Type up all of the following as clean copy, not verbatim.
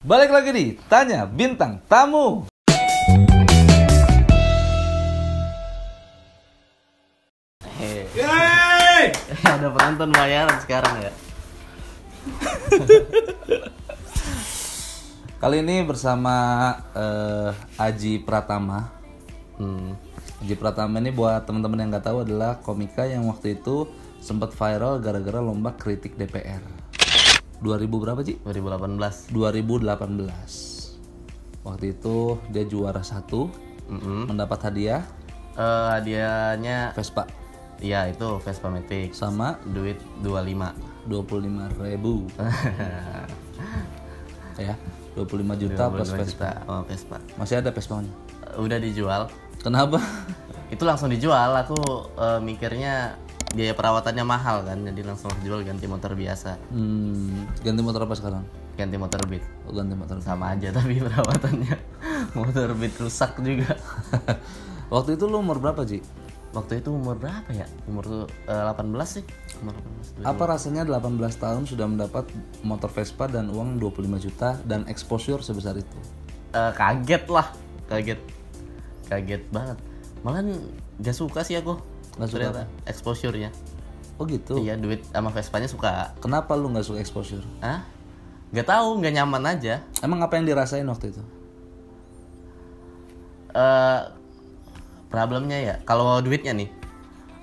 Balik lagi di Tanya Bintang Tamu. Yeay! Ada penonton bayaran sekarang ya. Kali ini bersama Aji Pratama. Aji Pratama ini buat teman-teman yang nggak tahu adalah komika yang waktu itu sempat viral gara-gara lomba kritik DPR. 2000 berapa Ji? 2018. 2018. Waktu itu dia juara 1, mendapat hadiah Hadiahnya Vespa iya itu Vespa Matic sama duit 25. 25.000. Ya, 25 juta plus 25 Vespa. juta. Oh, Vespa. Masih ada Vespanya? Udah dijual. Kenapa? Itu langsung dijual. Aku mikirnya biaya perawatannya mahal kan, jadi langsung dijual ganti motor biasa. Ganti motor apa sekarang? Ganti motor Beat. Oh, ganti motor. Sama aja tapi perawatannya motor Beat rusak juga. Waktu itu lu umur berapa, Ji? Waktu itu umur berapa ya? Umur 18 sih. Umur 18. Apa rasanya 18 tahun sudah mendapat motor Vespa dan uang 25 juta dan exposure sebesar itu? Kaget lah, kaget banget. Malahan gak suka sih aku. Gak suka ternyata exposure-nya. Oh gitu? Iya, duit sama Vespanya suka. Kenapa lu gak suka exposure? Hah? Gak tahu, gak nyaman aja. Emang apa yang dirasain waktu itu? Problemnya ya, kalau duitnya nih,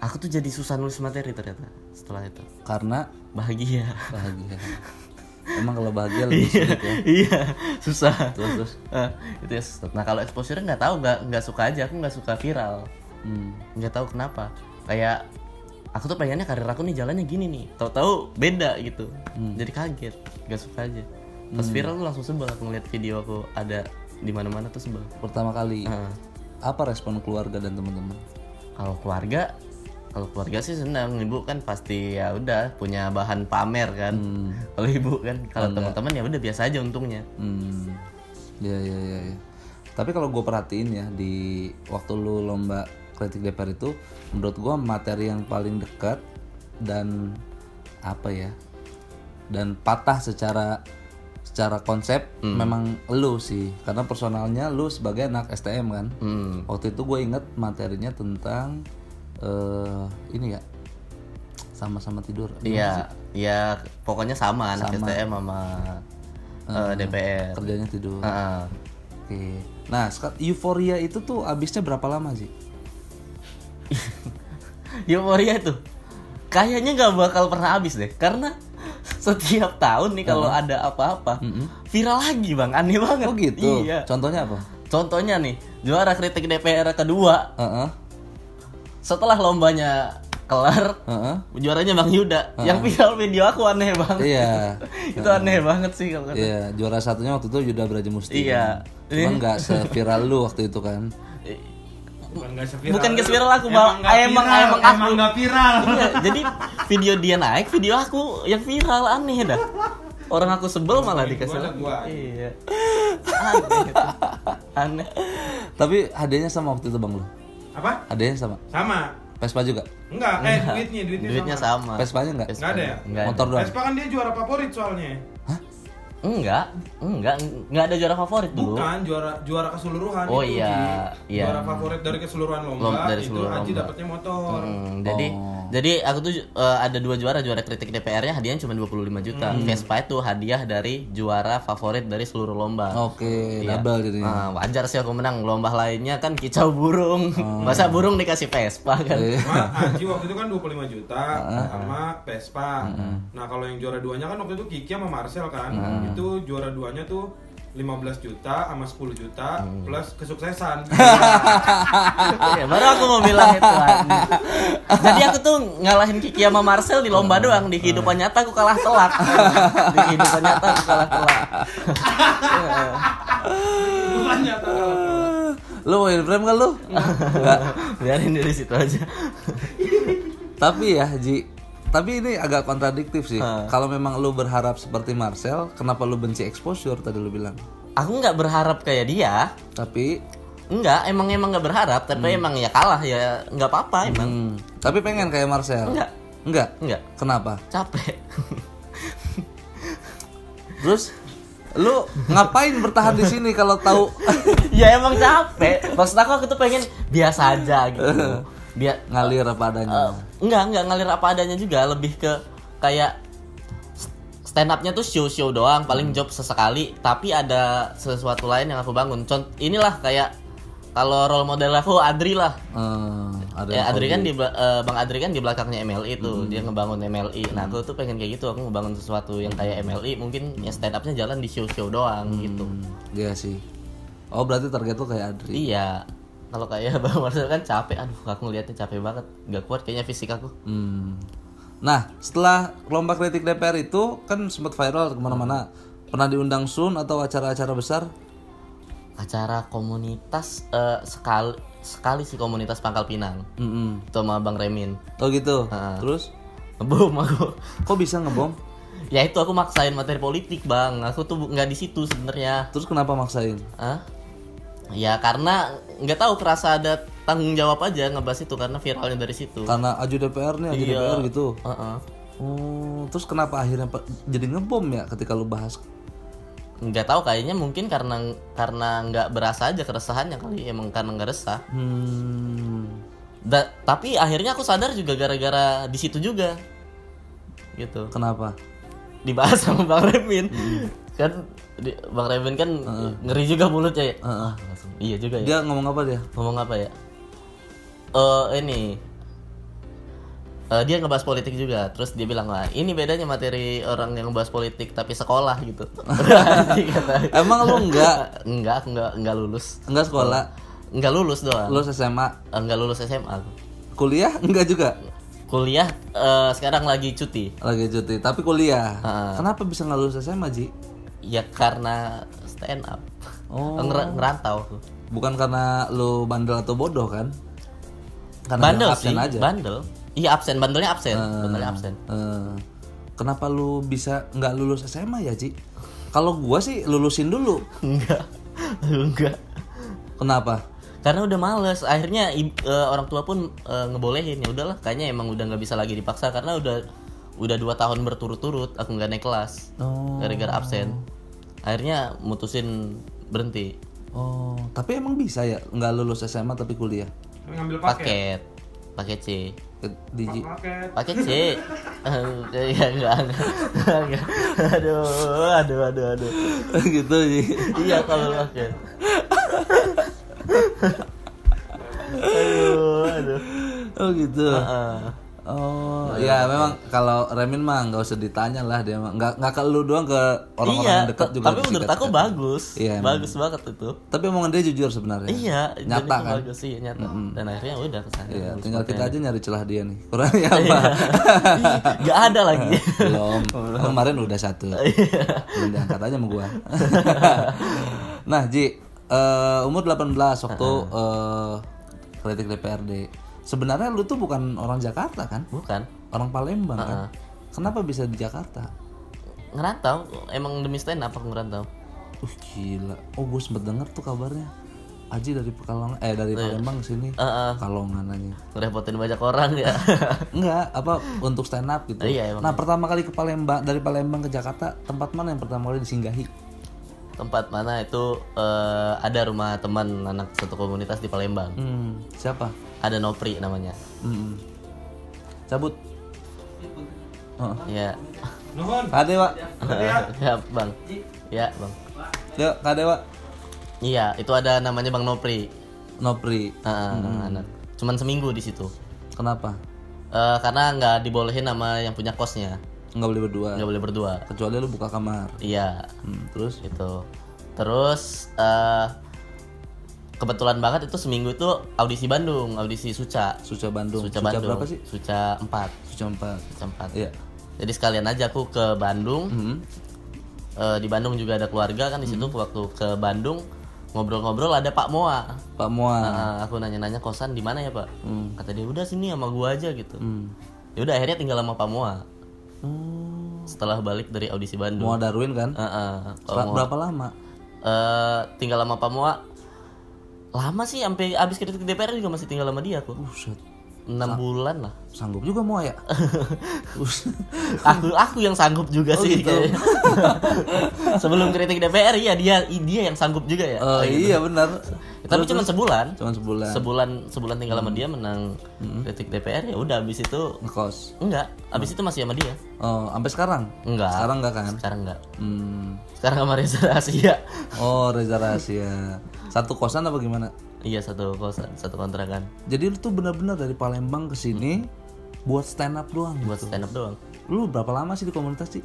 aku tuh jadi susah nulis materi ternyata setelah itu. Karena Bahagia. Emang kalau bahagia lebih sulit ya? Iya, susah. Terus? Itu ya susah. Nah kalau exposure nggak tahu, nggak suka aja. Aku nggak suka viral. Nggak tahu kenapa. Kayak aku tuh pengennya karir aku nih jalannya gini nih. Tahu-tahu beda gitu. Jadi kaget, nggak suka aja. Pas viral tuh langsung sebel aku ngeliat video aku ada di mana-mana tuh sebel. Pertama kali. Apa respon keluarga dan teman-teman? Kalau keluarga sih senang, ibu kan pasti ya udah punya bahan pamer kan. Kalau ibu kan, kalau teman-teman ya udah biasa aja untungnya. Ya. Tapi kalau gue perhatiin ya di waktu lu lomba kritik DPR itu, menurut gue materi yang paling dekat dan apa ya, dan patah secara konsep memang lu sih, karena personalnya lu sebagai anak STM kan. Waktu itu gue inget materinya tentang ini ya, sama-sama tidur. Iya, ya pokoknya sama anak STM sama DPR. Kerjanya tidur. Oke. Nah, euforia itu tuh abisnya berapa lama sih? Euforia itu kayaknya nggak bakal pernah habis deh, karena setiap tahun nih kalau ada apa-apa viral lagi bang, aneh banget. Oh gitu. Iya. Contohnya apa? Contohnya nih juara kritik DPR kedua. Setelah lombanya kelar, juaranya Bang Yuda. Yang viral video aku aneh banget. Iya. Itu aneh banget sih kalau kata. Iya, juara satunya waktu itu Yuda Brajamusti. Iya. Cuman nggak seviral lu waktu itu kan. Bukan viral aku bang, emang nggak viral. Iya, jadi video dia naik, video aku yang viral, aneh dah. Orang aku sebel malah dikasih. Iya. Aneh. Tapi hadiahnya sama waktu itu bang lu? Apa? Hadiahnya sama? Sama. Vespa juga? Enggak, duitnya sama. Vespanya enggak? Enggak ada ya? Enggak. Motor doang? Vespa kan dia juara favorit soalnya. Enggak ada juara favorit dulu. Bukan juara keseluruhan. Oh itu, iya, Ji. iya. Juara favorit dari keseluruhan lomba. Dari itu seluruh Haji lomba. dapatnya motor. Jadi aku tuh ada 2 juara kritik DPR-nya hadiahnya cuma 25 juta. Vespa itu hadiah dari juara favorit dari seluruh lomba. Oke, Iya. double gitu ya. Wajar sih aku menang. Lomba lainnya kan kicau burung. Masa burung dikasih Vespa kan? Cuma Haji waktu itu kan 25 juta sama Vespa. Nah, kalau yang juara 2-nya kan waktu itu Kiki sama Marcel kan. Itu juara 2-nya tuh 15 juta sama 10 juta plus kesuksesan. Ya, baru aku mau bilang itu. Jadi aku tuh ngalahin Kiki sama Marcel di lomba doang. Di kehidupan nyata aku kalah telak. Di kehidupan nyata aku kalah telak. Kehidupan nyata. Lu mau frame kan lu? Enggak. Biarin dari situ aja. Tapi ya Ji, tapi ini agak kontradiktif sih. Kalau memang lu berharap seperti Marcel, kenapa lu benci exposure tadi lu bilang? Aku nggak berharap kayak dia. Tapi emang nggak berharap, tapi emang ya kalah ya nggak apa-apa emang. Tapi pengen kayak Marcel? Enggak. Kenapa? Capek. Terus Lu ngapain bertahan di sini kalau tahu? Ya emang capek. Maksud aku tuh pengen biasa aja gitu. Ngalir apa adanya. Enggak ngalir apa adanya juga, lebih ke kayak stand up-nya tuh show doang, paling job sesekali, tapi ada sesuatu lain yang aku bangun. Inilah kayak kalau role model aku Adri lah. Adri kan Bang Adri kan di belakangnya MLI tuh, dia ngebangun MLI. Nah, aku tuh pengen kayak gitu, aku ngebangun sesuatu yang kayak MLI, mungkin ya stand up-nya jalan di show doang gitu. Iya sih. Oh, berarti target lu kayak Adri. Iya. Kalau kayak Bang Marcel kan capek, aduh aku ngeliatnya capek banget, nggak kuat kayaknya fisik aku. Nah, setelah lomba kritik DPR itu kan sempat viral kemana-mana. Pernah diundang Sun atau acara-acara besar? Acara komunitas sekali sih, komunitas Pangkal Pinang. Itu sama Bang Remin. Oh gitu. Terus ngebom aku. Kok bisa ngebom? Ya itu aku maksain materi politik, Bang. Aku tuh nggak di situ sebenarnya. Terus kenapa maksain? Ya karena nggak tahu, kerasa ada tanggung jawab aja ngebahas itu karena viralnya dari situ. Karena aju DPR nih, aju DPR gitu. Terus kenapa akhirnya jadi ngebom ya ketika lu bahas? Nggak tahu, kayaknya mungkin karena nggak berasa aja keresahannya kali, emang karena nggak resah. Tapi akhirnya aku sadar juga gara-gara di situ juga. Gitu. Kenapa? Dibahas sama Bang Remin. Kan Bang Remin kan ngeri juga mulutnya ya. Iya juga ya. Dia ngomong apa dia? Ngomong apa ya? Dia ngebahas politik juga, terus dia bilang lah, ini bedanya materi orang yang ngebahas politik tapi sekolah gitu. Emang lu enggak? Enggak, aku enggak lulus. Enggak sekolah? Enggak lulus doang. Lulus SMA? Enggak lulus SMA. Kuliah enggak juga? Kuliah sekarang lagi cuti. Lagi cuti, tapi kuliah. Kenapa bisa nggak lulus SMA, Ji? Ya karena stand up. Ngerantau. Bukan karena lu bandel atau bodoh kan? Karena bandel absen sih, aja. Bandel. Iya absen, bandelnya absen. Bandelnya absen. Kenapa lu bisa nggak lulus SMA ya, Ci? Kalau gua sih lulusin dulu. Enggak. Kenapa? Karena udah males. Akhirnya orang tua pun ngebolehin. Ya udahlah, kayaknya emang udah nggak bisa lagi dipaksa karena udah 2 tahun berturut-turut aku nggak naik kelas. Gara-gara absen. Akhirnya mutusin berhenti. Tapi emang bisa ya nggak lulus SMA tapi kuliah? Ngambil Paket C. Paket C. Ya enggak. Aduh. Gitu sih. Iya kalau paket. Aduh. Oh gitu. Ya memang kalau Remin mah nggak usah ditanya lah, dia mah nggak ke lu doang, ke orang-orang yang dekat juga. Tapi menurut aku bagus. Iya, bagus banget itu. Tapi omongan dia jujur sebenarnya. Iya, nyata kan. Bagus sih, nyata. Dan akhirnya udah kesana. Iya, tinggal kita aja nyari celah dia nih. Kurangnya apa? Gak ada lagi. Belum. Kemarin udah 1. Belum diangkat aja sama gua. Nah, Ji, umur 18 waktu kritik DPRD. Sebenarnya lu tuh bukan orang Jakarta kan? Bukan. Orang Palembang kan? Kenapa bisa di Jakarta? Ngerantau, emang demi stand up aku ngerantau. Gila. Gue sempet denger tuh kabarnya. Aji dari Pekalongan, dari Palembang ke sini. Pekalongan aja. Ngerepotin banyak orang ya. Enggak, untuk stand up gitu. Iya, nah, pertama kali ke Palembang, dari Palembang ke Jakarta, tempat mana yang pertama kali disinggahi? Tempat mana itu ada rumah teman anak satu komunitas di Palembang. Siapa? Ada Nopri namanya. Cabut. Iya. Nuhun. Kadewa. Ya, Bang. Ya, Bang. Yuk, Kadewa. Iya, itu ada namanya Bang Nopri. Anak. Cuman seminggu di situ. Kenapa? Karena nggak dibolehin sama yang punya kosnya. Nggak boleh berdua. Kecuali lu buka kamar. Iya. Terus? Itu. Terus kebetulan banget itu seminggu itu audisi Bandung, audisi Suca Bandung. Suca berapa sih? Suca 4. Suca 4. Iya. Jadi sekalian aja aku ke Bandung. Di Bandung juga ada keluarga kan di situ. Waktu ke Bandung ngobrol-ngobrol ada Pak Moa. Aku nanya-nanya kosan di mana ya, Pak? Kata dia udah sini sama gua aja gitu. Ya udah akhirnya tinggal sama Pak Moa. Setelah balik dari audisi Bandung. Moa Darwin kan? Berapa lama? Tinggal sama Pak Moa lama sih, sampai abis kritik DPR juga masih tinggal sama dia aku. 6 bulan lah. Sanggup juga mau ya? aku yang sanggup juga sih gitu. kayaknya. Sebelum kritik DPR ya dia yang sanggup juga ya. Iya benar. Tapi cuma sebulan. Sebulan tinggal sama dia menang kritik DPR ya udah abis itu ngekos. Enggak, abis itu masih sama dia. Oh, sampai sekarang? Enggak. Sekarang enggak kan? Sekarang enggak. Sekarang sama Reza Rahasia. Oh, Reza Rahasia. Satu kosan apa gimana? Iya, satu kosan, satu kontrakan. Jadi lu tuh benar-benar dari Palembang ke sini buat stand up doang. Buat stand up doang. Lu berapa lama sih di komunitas sih?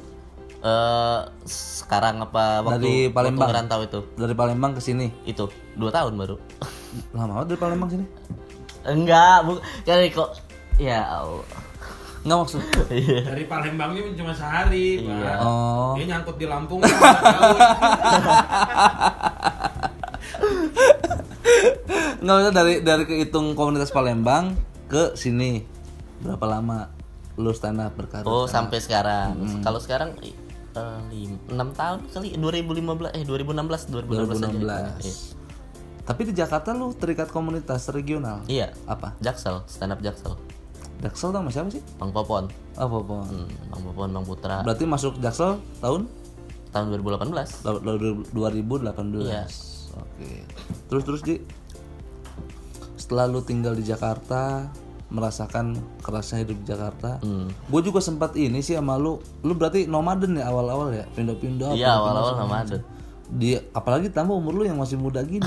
Sekarang apa waktu dari Palembang waktu ngerantau itu? Dari Palembang ke sini. Itu 2 tahun baru. Lama banget dari Palembang sini? Enggak, kali kok ya Allah. Enggak maksud. Iya. Dari Palembang ini cuma sehari, Pak. Iya. Oh. Dia nyangkut di Lampung kan nggak tahu. Enggak usah dari kehitung komunitas Palembang ke sini. Berapa lama lu stand up berkarir? Oh, sampai sekarang. Kalau sekarang 6 tahun kali 2016 aja. Iya. Tapi di Jakarta lu terikat komunitas regional. Iya. Apa? Jaksel, stand up Jaksel. Jaksel sama siapa sih? Bang Popon. Oh, Popon. Bang Popon, Bang Putra. Berarti masuk Jaksel tahun 2018. 2018. Iya. Oke. Terus Ji. Setelah lu tinggal di Jakarta, merasakan kerasnya hidup di Jakarta. Gue juga sempat ini sih sama lu. Lu berarti nomaden ya awal-awal ya, pindah-pindah. Iya, awal-awal nomaden. Apalagi tambah umur lu yang masih muda gini.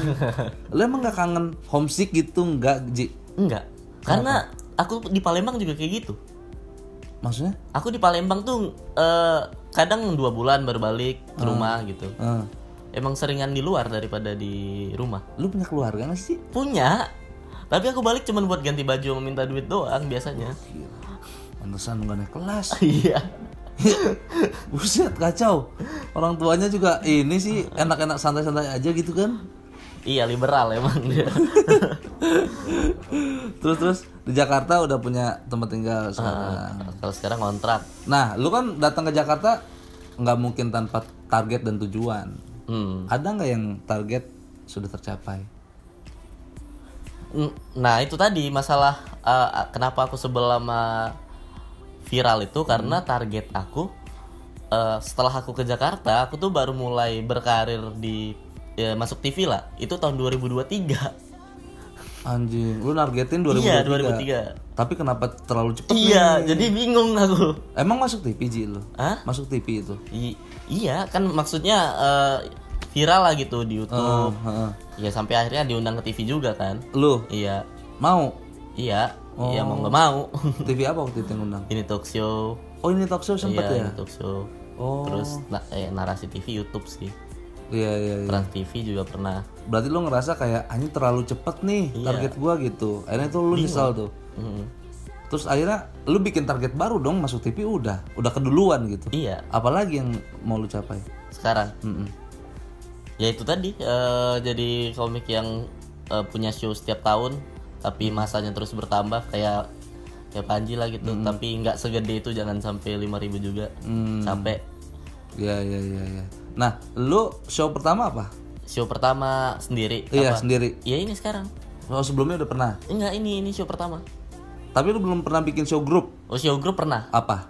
Lu emang gak kangen homesick gitu enggak, Ji? Enggak. Karena aku di Palembang juga kayak gitu. Maksudnya? Aku di Palembang tuh kadang 2 bulan baru balik ke rumah gitu. Emang seringan di luar daripada di rumah. Lu punya keluarga gak sih? Punya. Tapi aku balik cuma buat ganti baju sama minta duit doang biasanya. Pantesan gak naik kelas. Iya. Buset, kacau. Orang tuanya juga ini sih enak-enak santai-santai aja gitu kan. Iya, liberal emang dia. Terus di Jakarta udah punya tempat tinggal sekarang. Kalau sekarang kontrak. Nah, lu kan datang ke Jakarta nggak mungkin tanpa target dan tujuan. Ada nggak yang target sudah tercapai? Nah, itu tadi masalah kenapa aku sebel sama viral itu karena target aku setelah aku ke Jakarta, aku tuh baru mulai berkarir di masuk TV lah. Itu tahun 2023. Anjing, lu nargetin 2023. Iya, 2003. Tapi kenapa terlalu cepat? Iya, jadi bingung aku. Emang masuk TV Ji lu? Hah? Masuk TV itu? Iya, kan maksudnya viral lah gitu di YouTube. Ya sampai akhirnya diundang ke TV juga kan. Lu? Iya. Mau? Iya. Iya mau nggak mau. TV apa waktu itu yang undang? Ini talk show. Oh, ini talk show sempet ya? Ini talk show. Oh. Terus narasi TV YouTube sih. Iya. Trans TV juga pernah. Berarti lu ngerasa kayak anjing terlalu cepet nih target gua gitu. Akhirnya tuh lu nyesal tuh. Terus akhirnya lu bikin target baru dong, masuk TV udah keduluan gitu. Iya. Apalagi yang mau lu capai sekarang? Ya itu tadi jadi komik yang punya show setiap tahun tapi masanya terus bertambah kayak Panji lah gitu. Tapi nggak segede itu, jangan sampai 5.000 juga. Sampai. Iya. Nah, lu show pertama apa? Show pertama sendiri. Iya, apa? sendiri. Iya, ini sekarang. Oh, sebelumnya udah pernah? Enggak, ini show pertama. Tapi lu belum pernah bikin show grup? Oh, show grup pernah. Apa?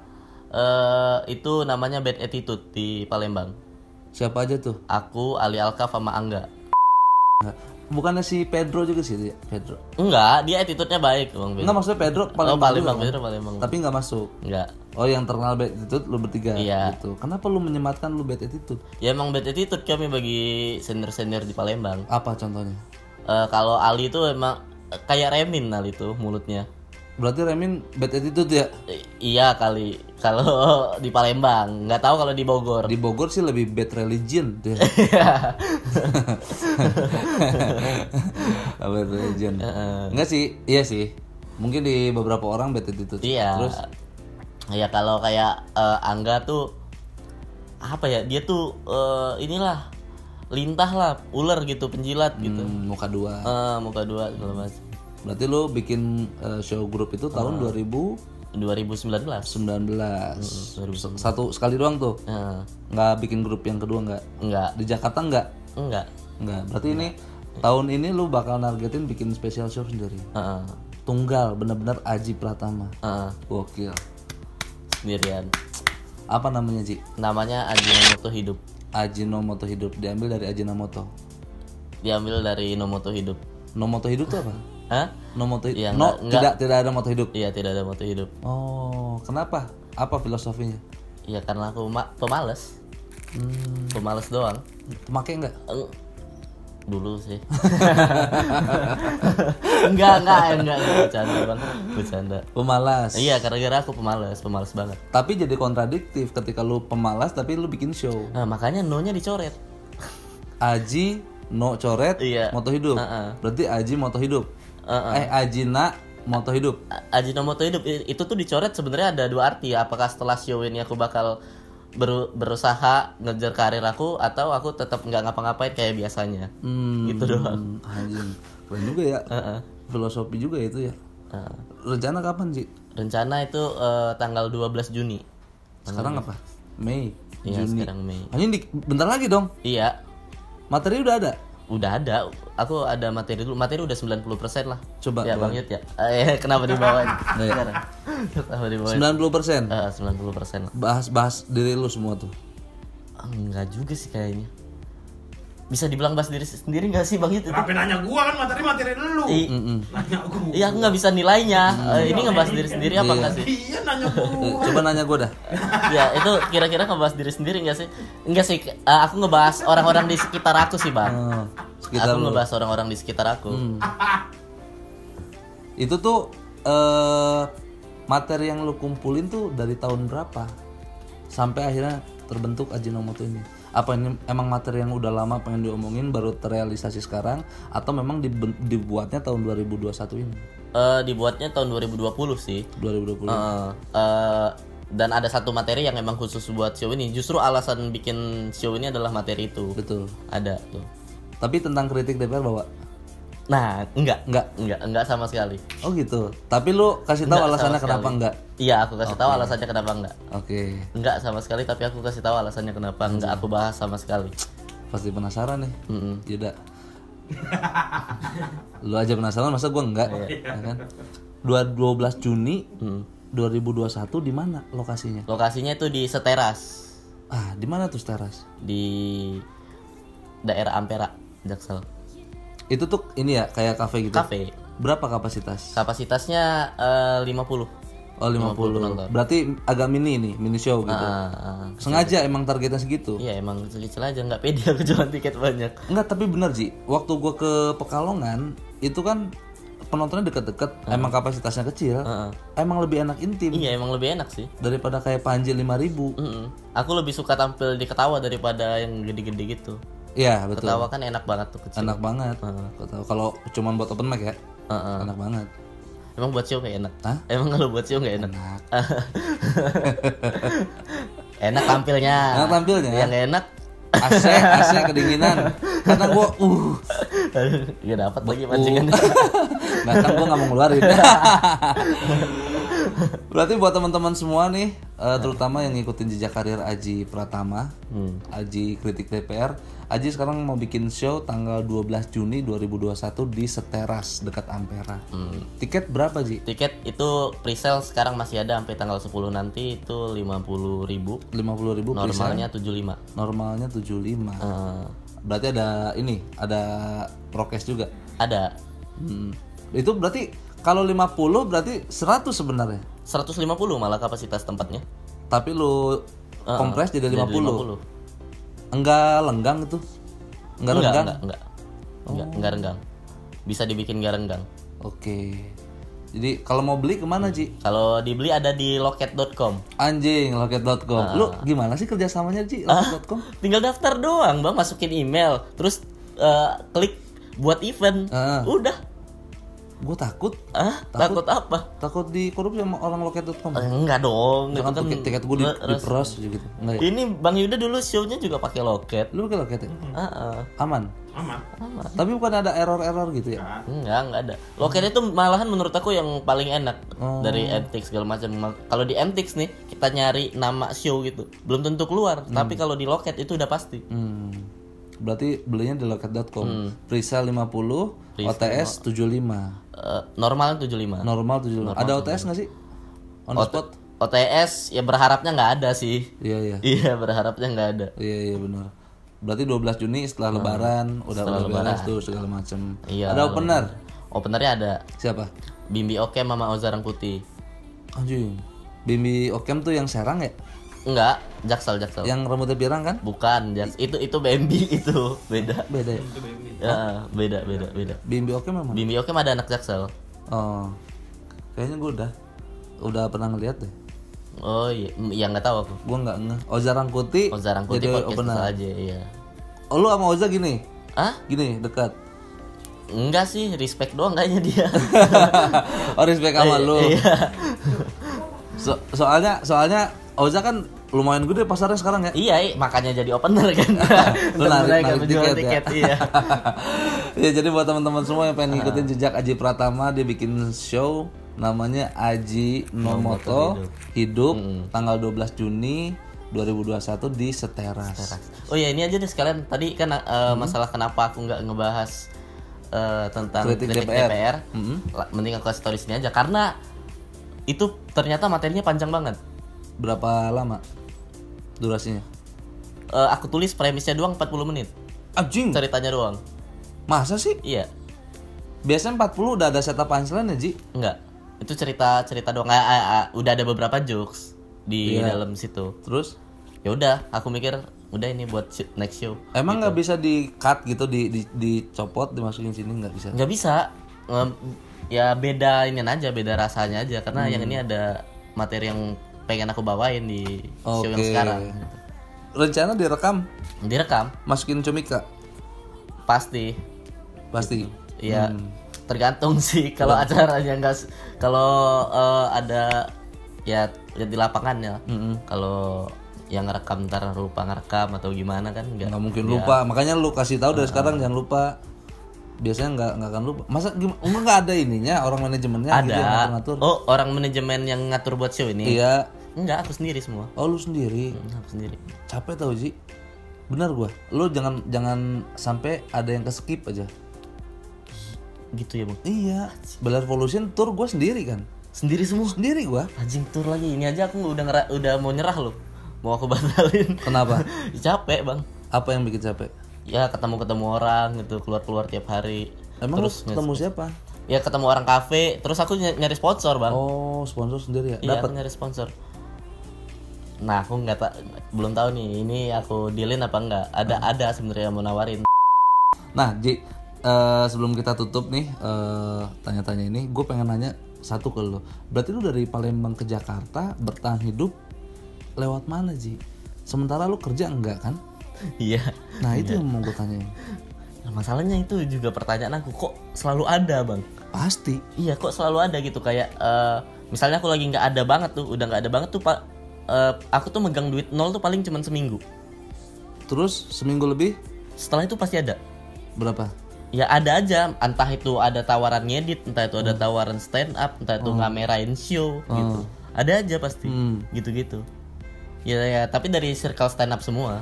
Itu namanya Bad Attitude di Palembang. Siapa aja tuh? Aku, Ali Alkaf sama Angga. Bukannya si Pedro juga sih dia? Pedro? Enggak, dia attitude-nya baik Bang. Enggak, maksudnya Pedro Palembang juga, Pedro Palembang. Tapi nggak masuk? Enggak. Oh, yang terkenal Bad Attitude lu bertiga? Iya. Gitu. Kenapa lu menyematkan lu Bad Attitude? Ya emang Bad Attitude kami bagi senior-senior di Palembang. Apa contohnya? Kalau Ali itu emang kayak Remin Ali itu mulutnya. Berarti Remin Bad Attitude ya? Iya kali. Kalau di Palembang, nggak tahu kalau di Bogor. Di Bogor sih lebih Bad Religion dia. Bad Religion. Enggak sih, iya sih. Mungkin di beberapa orang Bad Attitude. Iya. Terus ya kalau kayak Angga tuh apa ya? Dia tuh inilah lintah lah, ular gitu, penjilat gitu. Muka dua. Muka dua segala macam. Berarti lo bikin show grup itu tahun 2019. 2019. Satu sekali doang tuh. Nggak bikin grup yang kedua nggak? Enggak. Di Jakarta nggak? Enggak. Berarti ini tahun ini lu bakal nargetin bikin special show sendiri. Tunggal, benar-benar Aji Pratama. Gokil. Sendirian. Apa namanya, Ji? Namanya Ajinomoto Hidup. Ajinomoto Hidup, diambil dari Ajinomoto. Diambil dari Nomoto Hidup. Nomoto Hidup tuh apa? Hah? Nomoto Hidup. Iya, No, enggak. tidak ada moto hidup. Iya, tidak ada moto hidup. Oh, kenapa? Apa filosofinya? Iya, karena aku pemalas. Pemalas doang. Pakai enggak? Dulu sih. enggak, bercanda bang, bercanda. Pemalas. Iya, gara-gara aku pemalas banget. Tapi jadi kontradiktif ketika lu pemalas tapi lu bikin show. Nah, makanya no-nya dicoret. Aji no coret Iya. moto hidup. Berarti Aji moto hidup. Ajina moto hidup. Ajinomoto Hidup itu tuh dicoret sebenarnya ada dua arti. Apakah setelah show ini aku bakal berusaha ngejar karir aku atau aku tetap nggak ngapa-ngapain kayak biasanya. Gitu doang. Anjing. Keren juga ya. Filosofi juga itu ya. Rencana kapan sih? Rencana itu tanggal 12 Juni. Sekarang apa? Mei. Iya, Juni. sekarang Mei. Anjing bentar lagi dong. Iya, Materi udah ada. udah ada. Aku ada materi dulu. Materi udah 90% lah. Coba Ya, bawain. Bang Yud ya. Kenapa dibawain? Iya. Sekarang. Kenapa dibawain? 90%. 90% lah. Bahas diri lu semua tuh. Enggak juga sih kayaknya. Bisa dibilang bahas diri sendiri nggak sih Bang Yud itu? Tapi nanya gua kan materi lu. Nanya gua. Iya, aku nggak bisa nilainya. Ini ngebahas diri sendiri apa enggak sih? Iya nanya gua. Coba nanya gue dah. Ya, itu kira-kira ngebahas diri sendiri nggak sih? Enggak sih. Aku ngebahas orang-orang di sekitar aku sih, Bang. Sekitar Aku lu. ngebahas orang-orang di sekitar aku. Itu tuh materi yang lu kumpulin tuh dari tahun berapa sampai akhirnya terbentuk Ajinomoto ini? Apa ini emang materi yang udah lama pengen diomongin baru terrealisasi sekarang atau memang dibuatnya tahun 2021 ini? Dibuatnya tahun 2020 sih. 2020. Dan ada satu materi yang emang khusus buat show ini. Justru alasan bikin show ini adalah materi itu. Betul. Ada tuh. Tapi tentang kritik DPR bawa? Nah, enggak sama sekali. Oh gitu. Tapi lu kasih tahu Enggak alasannya sama kenapa sekali. enggak? Iya, aku kasih tahu alasannya kenapa enggak. Oke. Enggak sama sekali, tapi aku kasih tahu alasannya kenapa enggak aku bahas sama sekali. Pasti penasaran nih. Yuda. Lu aja penasaran masa gua enggak? Ya kan? 12 Juni 2021 di mana lokasinya? Lokasinya itu di Seteras, Ah, di mana tuh teras? di daerah Ampera, Jaksel. Itu tuh ini ya kayak kafe gitu. Cafe. Berapa kapasitas? Kapasitasnya 50. Oh 50. penonton. Berarti agak mini nih, mini show gitu. Sengaja emang targetnya segitu. Iya, emang kecil aja nggak pede aku jualan tiket banyak. Enggak, tapi bener Ji. Waktu gua ke Pekalongan itu kan penontonnya deket-deket, emang kapasitasnya kecil. Emang lebih enak intim Iya, emang lebih enak sih. daripada kayak Panji 5.000. Aku lebih suka tampil di Ketawa daripada yang gede-gede gitu. Iya, betul. Ketawa kan enak banget tuh kecil. Enak banget. Kalau cuman buat open mic ya. Enak banget. Emang buat show nggak enak? Hah? Emang kalau buat show nggak enak? Enak. Enak tampilnya. Enak tampilnya. Yang nggak enak. AC kedinginan. Karena gua Gak dapat lagi pancingannya. nah kan gua nggak mau ngeluarin. Berarti buat teman-teman semua nih, terutama yang ngikutin jejak karir Aji Pratama, Aji Kritik DPR, Aji sekarang mau bikin show tanggal 12 Juni 2021 di Seteras dekat Ampera. Tiket berapa Ji? Tiket itu pre-sale sekarang masih ada sampai tanggal 10 nanti itu 50.000. 50.000 Normalnya 75. Normalnya 75. Berarti ada ini, ada prokes juga. Ada. Itu berarti kalau 50 berarti 100 sebenarnya. 150 malah kapasitas tempatnya. Tapi lu kompres jadi 50. 50. Enggak lenggang itu. Enggak renggang. Enggak renggang. Bisa dibikin enggak renggang. Oke. Jadi kalau mau beli kemana Ji? Kalau dibeli ada di loket.com. Anjing, loket.com. Lu gimana sih kerjasamanya Ji? Loket.com? Tinggal daftar doang, Bang, masukin email, terus klik buat event. Udah. Gue takut. Takut apa? Takut dikorupsi sama orang loket.com. Enggak dong. Jangan Itu kan tiket gue diperas gitu. Enggak ya? Ini Bang Yuda dulu show-nya juga pakai loket. Lu pakai loket ya? Aman. Aman. Tapi bukan ada error-error gitu ya? Enggak ada. Loket itu malahan menurut aku yang paling enak dari MTX segala macam. Kalau di MTX nih kita nyari nama show gitu, belum tentu keluar. Tapi kalau di loket itu udah pasti. Berarti belinya di loket.com. Presale 50, OTS 75. Normal 75. Normal 75. Ada OTS nggak sih? On the spot? OTS ya berharapnya nggak ada sih. Iya. Iya, berharapnya nggak ada. Iya benar. Berarti 12 Juni setelah Lebaran udah beres tuh segala macam. Iya. Ada opener? Openernya ada. Siapa? Bimbi Okem sama Ozarang Putih. Anjing. Bimbi Okem tuh yang Serang ya? Enggak, Jaksel. Yang rambutnya pirang kan? Bukan, itu Bambi itu. Beda. Beda ya? Ya, beda. Bimbi Okem memang? Bimbi Okem ada anak Jaksel. Oh. Kayaknya gue udah pernah ngeliat deh. Oh iya, ya nggak tahu aku. Gue nggak ngeh. Ozarang Putih jadi podcast opener aja, iya. Oh lu sama Oza gini? Hah? Gini dekat? Enggak sih, respect doang kayaknya dia. Oh respect sama lu. Iya. Soalnya Oza kan lumayan gede pasarnya sekarang ya. Iya, makanya jadi opener kan. Lu narik menjual tiket ya? Iya. Ya jadi buat teman-teman semua yang pengen ngikutin jejak Aji Pratama, dia bikin show namanya Aji Nomoto Hidup tanggal 12 Juni 2021 di Seteras. Oh ya, ini aja deh sekalian tadi kan masalah kenapa aku nggak ngebahas tentang kritik DPR. Mending aku kasih tahu di sini aja karena itu ternyata materinya panjang banget. Berapa lama durasinya? Aku tulis premisnya doang 40 menit. Anjing. Ceritanya doang. Masa sih? Iya. Biasanya 40 udah ada setup punchline ya, Ji? Enggak. Itu cerita doang. Udah ada beberapa jokes di dalam situ. Terus ya udah, aku mikir udah ini buat next show. Emang nggak bisa di cut gitu, dicopot, dimasukin sini nggak bisa? Nggak bisa. Ya beda ini aja, beda rasanya aja karena yang ini ada materi yang pengen aku bawain di show yang sekarang. Rencana direkam? Masukin Comika? Pasti. Iya. Tergantung sih kalau acaranya kalau ada ya lihat di lapangannya. Kalau yang ngerekam ntar lupa ngerekam atau gimana kan nggak mungkin lupa, makanya lu kasih tahu dari sekarang jangan lupa. Biasanya nggak akan lupa. Masa nggak ada ininya orang manajemennya ada gitu yang ngatur? Oh, orang manajemen yang ngatur buat show ini? Iya. Enggak, aku sendiri semua. Oh, lu sendiri? Aku sendiri. Capek tau Ji. Benar gua. Lu jangan sampai ada yang ke-skip aja. Gitu ya, Bang? Iya. Bel Revolution tour gua sendiri kan. Sendiri semua? Sendiri gua. Anjing, tour lagi. Ini aja aku udah mau nyerah loh. Mau aku batalin. Kenapa? Capek, Bang. Apa yang bikin capek? Ya ketemu orang gitu, keluar tiap hari. Emang terus lu ketemu siapa? Ya ketemu orang kafe, terus aku nyari sponsor, Bang. Oh, sponsor sendiri ya? Iya, aku nyari sponsor. Nah, aku belum tahu nih, ini aku dealin apa enggak. Ada sebenarnya yang mau nawarin. Nah, Ji, sebelum kita tutup nih tanya-tanya ini, gue pengen nanya satu ke lo. Berarti lu dari Palembang ke Jakarta bertahan hidup lewat mana, Ji? Sementara lu kerja enggak kan? Iya. Nah, itu yang mau gue tanyain. Nah, masalahnya itu juga pertanyaan aku, kok selalu ada, Bang? Pasti. Iya, kok selalu ada gitu, kayak misalnya aku lagi nggak ada banget tuh, udah nggak ada banget tuh, Pak. Aku tuh megang duit nol tuh paling cuma seminggu. Terus seminggu lebih? Setelah itu pasti ada. Berapa? Ya ada aja, entah itu ada tawaran ngedit, entah itu ada tawaran stand up, entah itu ngamerain show gitu. Ada aja pasti, gitu-gitu. Ya, tapi dari circle stand up semua,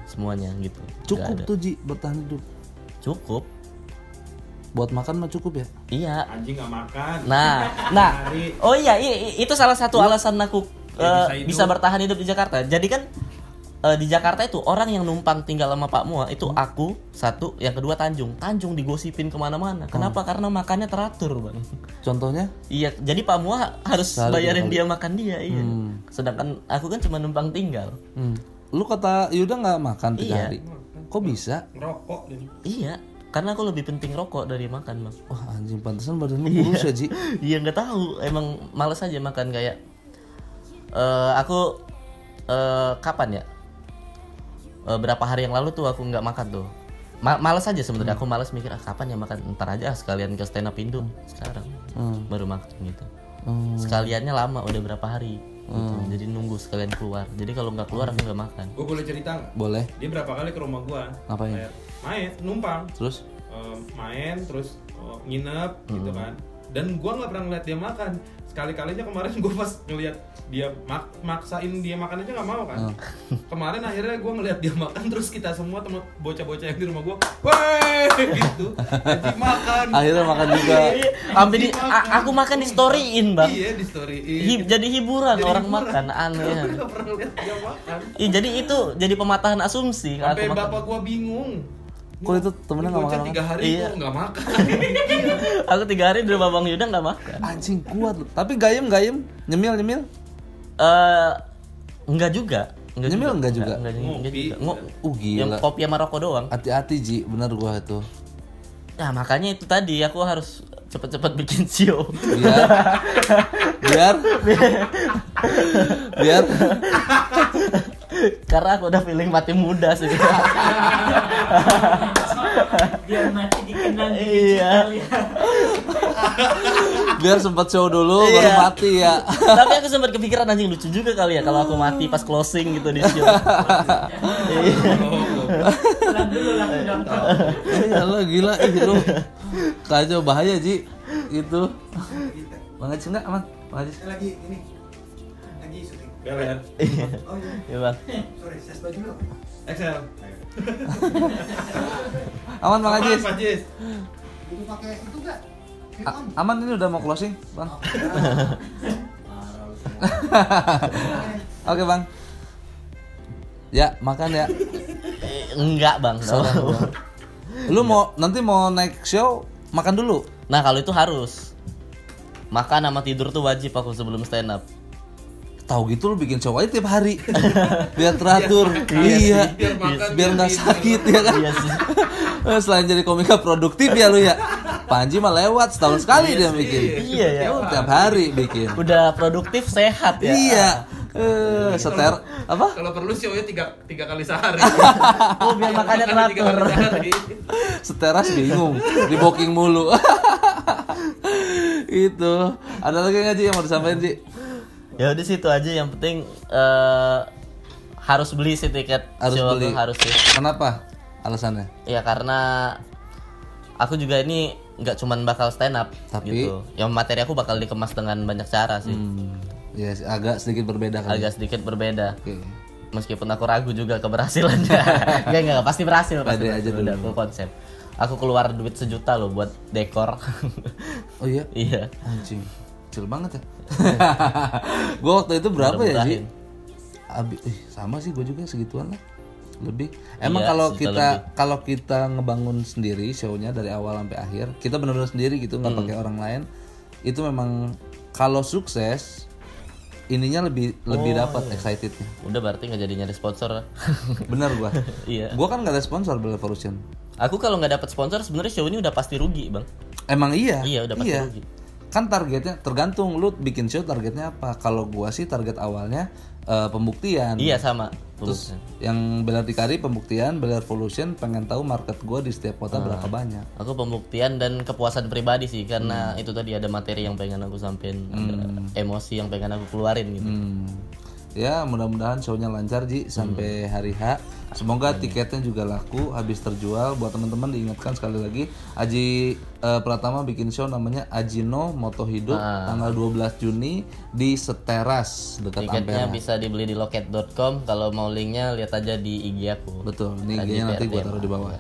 semuanya gitu. Cukup tuh Ji bertahan hidup. Cukup. Buat makan mah cukup ya? Iya. Anjing nggak makan. Nah. Oh iya, itu salah satu alasan aku bisa bertahan hidup di Jakarta. Jadi kan di Jakarta itu orang yang numpang tinggal sama Pak Mua itu aku satu, yang kedua Tanjung digosipin kemana-mana. Kenapa? Karena makannya teratur, Bang. Contohnya? Iya, jadi Pak Mua harus bayarin dia makan dia, iya. Sedangkan aku kan cuma numpang tinggal. Lu kata Yuda nggak makan 3 hari? Kok bisa? Ngerokok jadi. Iya, karena aku lebih penting rokok dari makan, Bang. Wah anjing, pantesan badan lu kurus ya Ji. Iya, nggak tahu, emang males aja makan. Kayak aku kapan ya? Berapa hari yang lalu tuh aku nggak makan tuh. Males aja sebenarnya. Aku males mikir kapan ya makan, ntar aja sekalian ke stand up Indo sekarang baru makan gitu. Sekaliannya lama, udah berapa hari gitu. Jadi nunggu sekalian keluar. Jadi kalau nggak keluar aku nggak makan. Gue boleh cerita nggak? Boleh. Dia berapa kali ke rumah gua? Ngapain? Main numpang. Terus? Main terus nginep gitu kan. dan gue nggak pernah ngeliat dia makan. Sekali-kalinya kemarin gue pas ngeliat dia maksain dia makan aja nggak mau kan. Kemarin akhirnya gue ngeliat dia makan, terus kita semua temen bocah-bocah yang di rumah gue, weh gitu, Haji makan. Akhirnya makan juga. Sampai aku makan di storyin bang. Iya di storyin. Jadi hiburan Jadi orang hiburan. makan aneh. Gue nggak pernah ngeliat dia makan. Jadi itu jadi pematahan asumsi. Sampai aku makan. bapak gue bingung. Kok itu temennya nggak Bocah makan? 3 hari Iya. kok nggak makan. Aku 3 hari di rumah Bang Yuda nggak makan. Anjing kuat lu. Tapi gayem nyemil. Enggak juga. Nyemil enggak juga? Enggak Ngopi. juga. Yang Gila. kopi sama rokok doang. Hati-hati Ji, bener gua itu. Nah makanya itu tadi aku harus cepet-cepet bikin show. Biar Karena aku udah feeling mati muda sih. Biar mati dikenang di Iya. digital ya. biar sempat show dulu Iya. baru mati ya. Tapi aku sempat kepikiran anjing lucu juga kali ya kalau aku mati pas closing gitu di show. Pulang dulu langsung nonton. Ya Allah gila itu. Kacau bahaya Ji. Itu. Bang Haji enggak aman? Bang Haji. Lagi syuting. Beler. Oh iya, Ya bang. sorry, saya baju dulu. Excel. Aman Bang Haji. Pak Jis. Butuh pakai itu enggak? Aman ini udah mau closing, Bang. Oke, Bang. Ya, makan ya. Enggak bang. Lu nanti mau naik show makan dulu. Nah kalau itu harus makan sama tidur tuh wajib aku sebelum stand up. Tahu gitu lu bikin show aja tiap hari. Biar teratur. Iya. Biar makan, Biar nggak tidur. sakit ya kan. Iya sih. Selain jadi komika produktif ya lu ya. Panji mah lewat setahun sekali dia bikin. Iya ya. Lu tiap hari bikin. Udah produktif sehat ya. Iya. Seter apa? Kalau perlu show-nya tiga kali sehari. Oh biar makannya Makannya 3 teratur. kali sehari. Seteras bingung, di booking mulu. Itu. Ada lagi nggak Ji yang mau disampaikan Ji? Ya udah situ aja yang penting harus beli sih tiket Harus show beli. tuh, harus sih. Kenapa? Alasannya? Ya karena aku juga ini nggak cuman bakal stand up Tapi? gitu. Yang materi aku bakal dikemas dengan banyak cara sih. Ya agak sedikit berbeda kali. Agak sedikit berbeda. Oke. Meskipun aku ragu juga keberhasilannya. Enggak, pasti berhasil pasti. Pede aja berhasil. Udah aku konsep. Aku keluar duit 1 juta loh buat dekor. Oh iya? Iya. Anjing. Kecil banget ya. Gua waktu itu berapa ya Ji? Mudah-mudahan. Sama sih gue juga segituan lah. Lebih. Emang Iya, kalau sejuta kalau kita ngebangun sendiri show-nya dari awal sampai akhir, kita benar-benar sendiri gitu, nggak pakai orang lain. Itu memang kalau sukses ininya lebih dapat excitednya. Udah berarti nggak jadi nyari sponsor. Bener gua. Iya. Gua kan nggak ada sponsor Bell Evolution. Aku kalau nggak dapat sponsor sebenarnya show ini udah pasti rugi, Bang. Emang iya. Iya, udah pasti rugi. Kan targetnya tergantung lu bikin show targetnya apa. Kalau gua sih target awalnya pembuktian. Iya sama. Terus yang Beler Tikari pembuktian, Beler Evolution pengen tahu market gua di setiap kota berapa banyak. Aku pembuktian dan kepuasan pribadi sih karena itu tadi ada materi yang pengen aku sampein, ada emosi yang pengen aku keluarin gitu. Ya mudah-mudahan show-nya lancar Ji sampai hari H. Semoga tiketnya juga laku, habis terjual. Buat teman-teman diingatkan sekali lagi, Aji Pratama bikin show namanya Ajino Moto Hidup tanggal 12 Juni di Seteras dekat Tiketnya Ampera. bisa dibeli di loket.com. Kalau mau linknya lihat aja di IG aku. Betul, ini Aji IG-nya nanti PRT. gua taruh di bawah.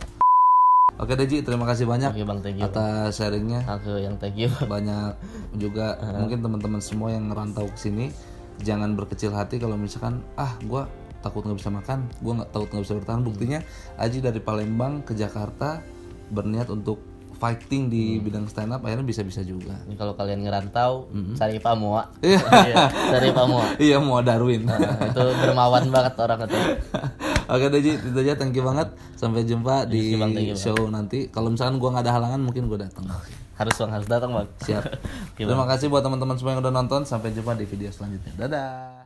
Oke Deji, terima kasih banyak Oke Bang, thank you. atas sharingnya. Aku yang thank you. Banyak juga mungkin teman-teman semua yang ngerantau ke sini jangan berkecil hati kalau misalkan gue takut nggak bisa makan, gue nggak takut nggak bisa bertahan. Buktinya Aji dari Palembang ke Jakarta berniat untuk fighting di bidang stand up, akhirnya bisa juga. Ini kalau kalian ngerantau cari Pak Moa. Iya. Iya, cari Pak Moa. Iya, mau Darwin. Itu dermawan banget orang itu. Oke Deji, itu aja, thank you banget. Sampai jumpa di Bang, thank you, Bang. show nanti. Kalau misalkan gue nggak ada halangan mungkin gue datang. Harus Bang, harus datang Bang. Siap. Oke, Bang. Terima kasih buat teman-teman semua yang udah nonton. Sampai jumpa di video selanjutnya. Dadah.